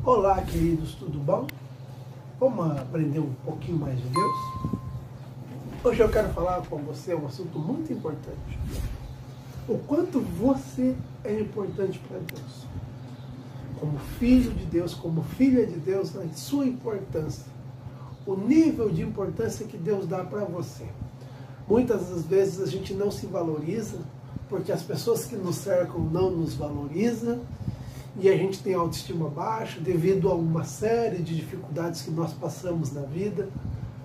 Olá, queridos, tudo bom? Vamos aprender um pouquinho mais de Deus? Hoje eu quero falar com você um assunto muito importante. O quanto você é importante para Deus. Como filho de Deus, como filha de Deus, a sua importância. O nível de importância que Deus dá para você. Muitas das vezes a gente não se valoriza, porque as pessoas que nos cercam não nos valorizam, e a gente tem autoestima baixa devido a uma série de dificuldades que nós passamos na vida.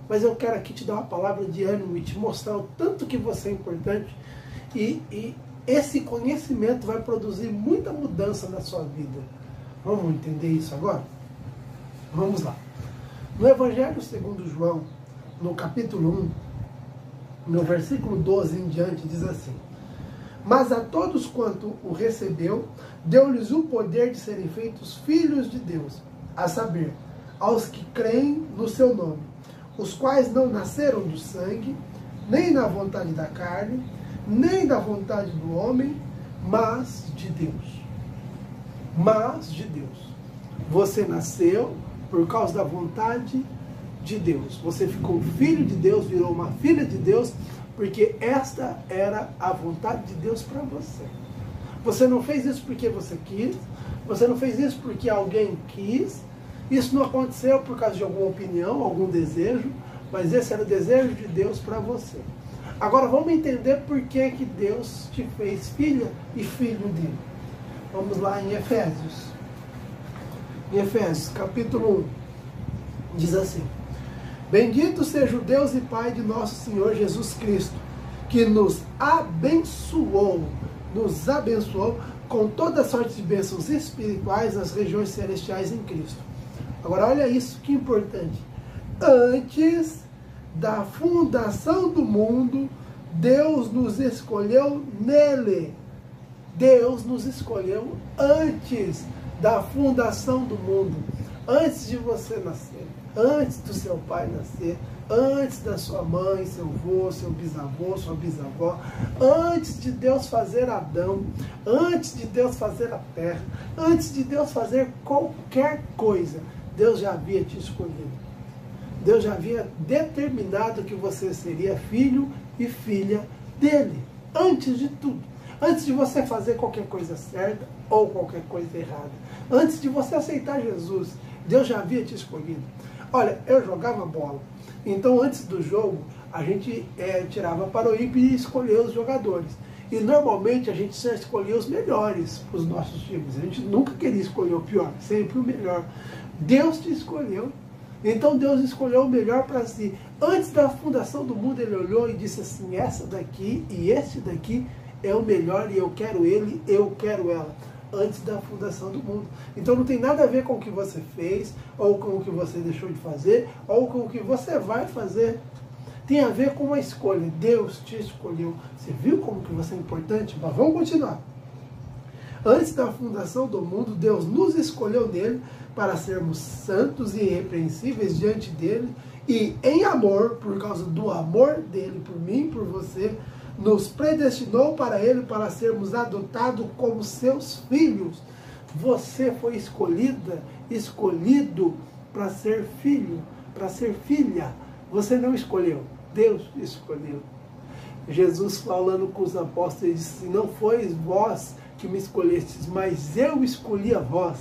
Mas eu quero aqui te dar uma palavra de ânimo e te mostrar o tanto que você é importante, e esse conhecimento vai produzir muita mudança na sua vida. Vamos entender isso agora? Vamos lá. No Evangelho segundo João, no capítulo 1, no versículo 12 em diante, diz assim: mas a todos quanto o recebeu, deu-lhes o poder de serem feitos filhos de Deus, a saber, aos que creem no seu nome, os quais não nasceram do sangue, nem da vontade da carne, nem da vontade do homem, mas de Deus. Mas de Deus. Você nasceu por causa da vontade de Deus. Você ficou filho de Deus, virou uma filha de Deus, porque esta era a vontade de Deus para você. Você não fez isso porque você quis, você não fez isso porque alguém quis, isso não aconteceu por causa de alguma opinião, algum desejo, mas esse era o desejo de Deus para você. Agora vamos entender por que Deus te fez filha e filho dele. Vamos lá em Efésios. Em Efésios, capítulo 1, diz assim: bendito seja o Deus e Pai de nosso Senhor Jesus Cristo, que nos abençoou com toda sorte de bênçãos espirituais nas regiões celestiais em Cristo. Agora olha isso que importante. Antes da fundação do mundo, Deus nos escolheu nele. Deus nos escolheu antes da fundação do mundo, antes de você nascer, antes do seu pai nascer, antes da sua mãe, seu avô, seu bisavô, sua bisavó, antes de Deus fazer Adão, antes de Deus fazer a terra, antes de Deus fazer qualquer coisa, Deus já havia te escolhido. Deus já havia determinado que você seria filho e filha dele, antes de tudo. Antes de você fazer qualquer coisa certa ou qualquer coisa errada. Antes de você aceitar Jesus, Deus já havia te escolhido. Olha, eu jogava bola. Então, antes do jogo, a gente tirava para o ímpio e escolhia os jogadores. E, normalmente, a gente só escolhia os melhores para os nossos times. A gente nunca queria escolher o pior, sempre o melhor. Deus te escolheu. Então, Deus escolheu o melhor para si. Antes da fundação do mundo, Ele olhou e disse assim: essa daqui e este daqui é o melhor, e eu quero ele, eu quero ela. Antes da fundação do mundo. Então não tem nada a ver com o que você fez, ou com o que você deixou de fazer, ou com o que você vai fazer. Tem a ver com a escolha. Deus te escolheu. Você viu como que você é importante? Mas vamos continuar. Antes da fundação do mundo, Deus nos escolheu nele para sermos santos e irrepreensíveis diante dele, e em amor, por causa do amor dele por mim, por você, nos predestinou para ele, para sermos adotados como seus filhos. Você foi escolhido para ser filho, para ser filha. Você não escolheu, Deus escolheu. Jesus, falando com os apóstolos, disse: não fois vós que me escolhestes, mas eu escolhi a vós,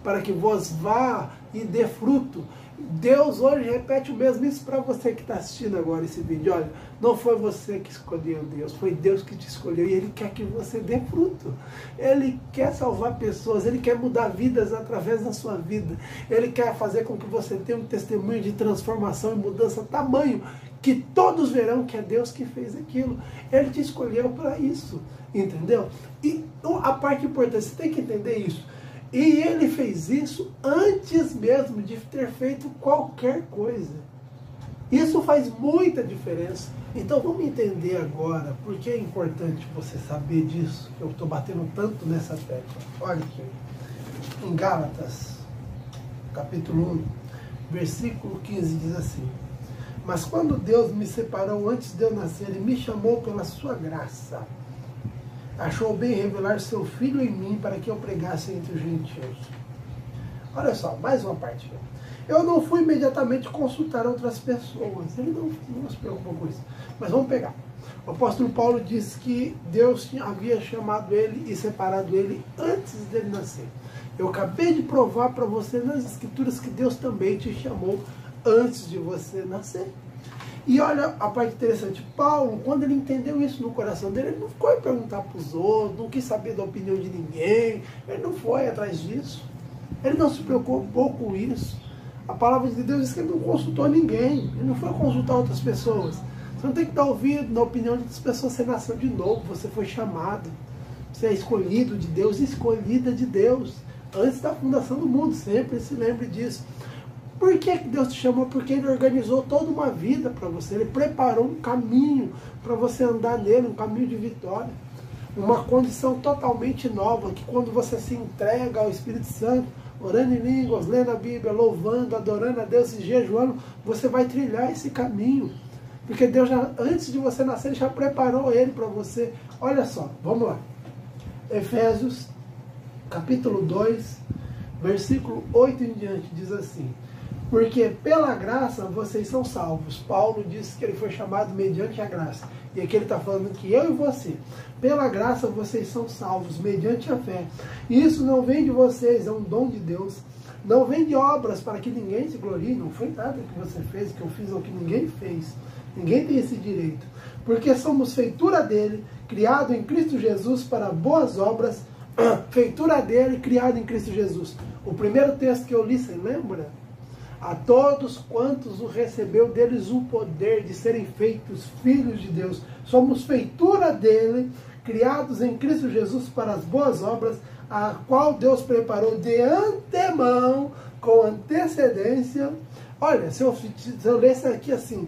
para que vós vá e dê fruto. Deus hoje repete o mesmo isso para você que está assistindo agora esse vídeo. Olha, não foi você que escolheu Deus, foi Deus que te escolheu, e Ele quer que você dê fruto. Ele quer salvar pessoas, Ele quer mudar vidas através da sua vida. Ele quer fazer com que você tenha um testemunho de transformação e mudança tamanho, que todos verão que é Deus que fez aquilo. Ele te escolheu para isso, entendeu? E a parte importante, você tem que entender isso. E ele fez isso antes mesmo de ter feito qualquer coisa. Isso faz muita diferença. Então vamos entender agora por que é importante você saber disso. Eu estou batendo tanto nessa tecla. Olha aqui, em Gálatas, capítulo 1, versículo 15, diz assim: mas quando Deus me separou antes de eu nascer, Ele me chamou pela sua graça. Achou bem revelar seu Filho em mim para que eu pregasse entre os gentios. Olha só, mais uma parte. Eu não fui imediatamente consultar outras pessoas. Ele não se preocupou com isso. Mas vamos pegar. O apóstolo Paulo disse que Deus havia chamado ele e separado ele antes dele nascer. Eu acabei de provar para você nas Escrituras que Deus também te chamou antes de você nascer. E olha a parte interessante, Paulo, quando ele entendeu isso no coração dele, ele não foi perguntar para os outros, não quis saber da opinião de ninguém, ele não foi atrás disso, ele não se preocupou com isso. A palavra de Deus diz que ele não consultou ninguém, ele não foi consultar outras pessoas. Você não tem que dar ouvido na opinião de outras pessoas, você nasceu de novo, você foi chamado, você é escolhido de Deus, escolhida de Deus, antes da fundação do mundo, sempre se lembre disso. Por que Deus te chamou? Porque Ele organizou toda uma vida para você. Ele preparou um caminho para você andar nele, um caminho de vitória. Uma condição totalmente nova, que quando você se entrega ao Espírito Santo, orando em línguas, lendo a Bíblia, louvando, adorando a Deus e jejuando, você vai trilhar esse caminho. Porque Deus, já, antes de você nascer, Ele já preparou ele para você. Olha só, vamos lá. Efésios, capítulo 2, versículo 8 em diante, diz assim: porque pela graça vocês são salvos. Paulo disse que ele foi chamado mediante a graça. E aqui ele está falando que eu e você, pela graça vocês são salvos, mediante a fé. E isso não vem de vocês, é um dom de Deus. Não vem de obras para que ninguém se glorie. Não foi nada que você fez, que eu fiz ou que ninguém fez. Ninguém tem esse direito. Porque somos feitura dele, criado em Cristo Jesus para boas obras. Feitura dele, criado em Cristo Jesus. O primeiro texto que eu li, você lembra? A todos quantos o recebeu, deles o poder de serem feitos filhos de Deus. Somos feitura dele, criados em Cristo Jesus para as boas obras, a qual Deus preparou de antemão, com antecedência. Olha, se eu lesse aqui assim,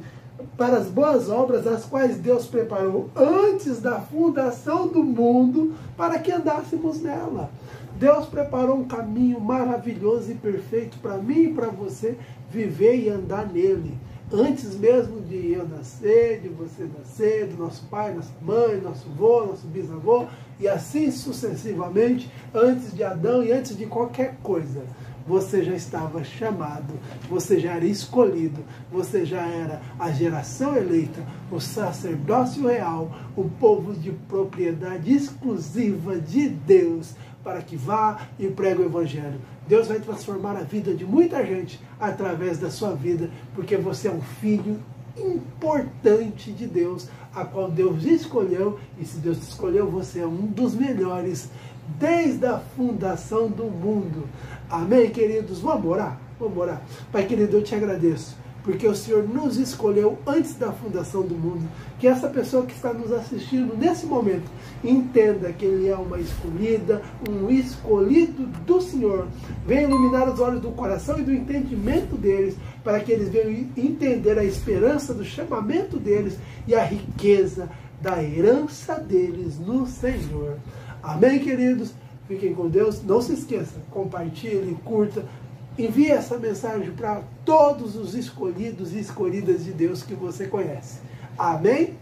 para as boas obras, as quais Deus preparou antes da fundação do mundo, para que andássemos nela. Deus preparou um caminho maravilhoso e perfeito para mim e para você viver e andar nele. Antes mesmo de eu nascer, de você nascer, do nosso pai, nossa mãe, nosso avô, nosso bisavô, e assim sucessivamente, antes de Adão e antes de qualquer coisa. Você já estava chamado, você já era escolhido, você já era a geração eleita, o sacerdócio real, o povo de propriedade exclusiva de Deus, para que vá e pregue o Evangelho. Deus vai transformar a vida de muita gente através da sua vida, porque você é um filho importante de Deus, a qual Deus escolheu, e se Deus te escolheu, você é um dos melhores desde a fundação do mundo. Amém, queridos? Vamos orar? Vamos orar. Pai querido, eu te agradeço, porque o Senhor nos escolheu antes da fundação do mundo. Que essa pessoa que está nos assistindo nesse momento entenda que ele é uma escolhida, um escolhido do Senhor. Venha iluminar os olhos do coração e do entendimento deles, para que eles venham entender a esperança do chamamento deles e a riqueza da herança deles no Senhor. Amém, queridos? Fiquem com Deus. Não se esqueça, compartilhe, curta, envie essa mensagem para todos os escolhidos e escolhidas de Deus que você conhece. Amém?